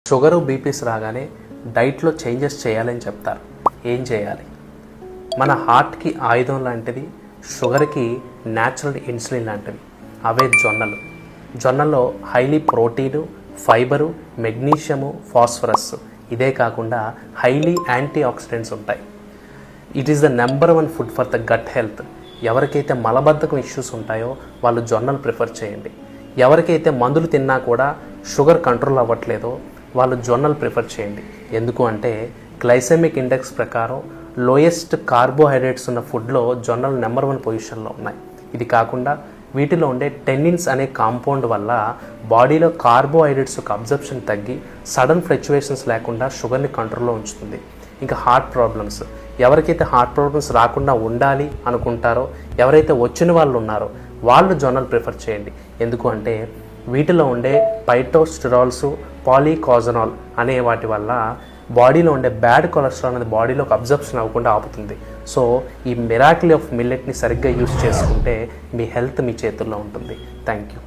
Sugar BPs రాగానే డైట్లో changes చేయాలని చెప్తారు. ఏం చేయాలి? మన హార్ట్కి ఆయుధం లాంటిది, షుగర్కి న్యాచురల్ ఇన్సులిన్ లాంటివి. అవే జొన్నలు. జొన్నల్లో highly protein, fibre, magnesium, phosphorus. ఇదే కాకుండా హైలీ యాంటీ ఆక్సిడెంట్స్ ఉంటాయి. It is the number 1 food for the gut health. ఎవరికైతే మలబద్ధకం ఇష్యూస్ ఉంటాయో వాళ్ళు జొన్నలు ప్రిఫర్ చేయండి. ఎవరికైతే మందులు తిన్నా కూడా షుగర్ కంట్రోల్ అవ్వట్లేదో వాళ్ళు జొన్నలు ప్రిఫర్ చేయండి. ఎందుకు అంటే గ్లైసెమిక్ ఇండెక్స్ ప్రకారం లోయెస్ట్ కార్బోహైడ్రేట్స్ ఉన్న ఫుడ్లో జొన్నలు నెంబర్ 1 పొజిషన్లో ఉన్నాయి. ఇది కాకుండా వీటిలో ఉండే టెన్నిన్స్ అనే కాంపౌండ్ వల్ల బాడీలో కార్బోహైడ్రేట్స్ యొక్క అబ్జర్ప్షన్ తగ్గి సడన్ ఫ్లక్చువేషన్స్ లేకుండా షుగర్ని కంట్రోల్లో ఉంచుతుంది. ఇంకా హార్ట్ ప్రాబ్లమ్స్. ఎవరికైతే హార్ట్ ప్రాబ్లమ్స్ రాకుండా ఉండాలి అనుకుంటారో, ఎవరైతే వచ్చిన వాళ్ళు ఉన్నారో వాళ్ళు జొన్నలు ప్రిఫర్ చేయండి. ఎందుకు అంటే వీటిలో ఉండే పైటోస్టిరాల్స్, పాలీకాజనాల్ అనే వాటి వల్ల బాడీలో ఉండే బ్యాడ్ కొలెస్ట్రాల్ అనేది బాడీలోకి అబ్జర్ప్షన్ అవ్వకుండా ఆపుతుంది. సో ఈ మిరాకిల్ ఆఫ్ మిల్లెట్ని సరిగ్గా యూస్ చేసుకుంటే మీ హెల్త్ మీ చేతుల్లో ఉంటుంది. Thank you.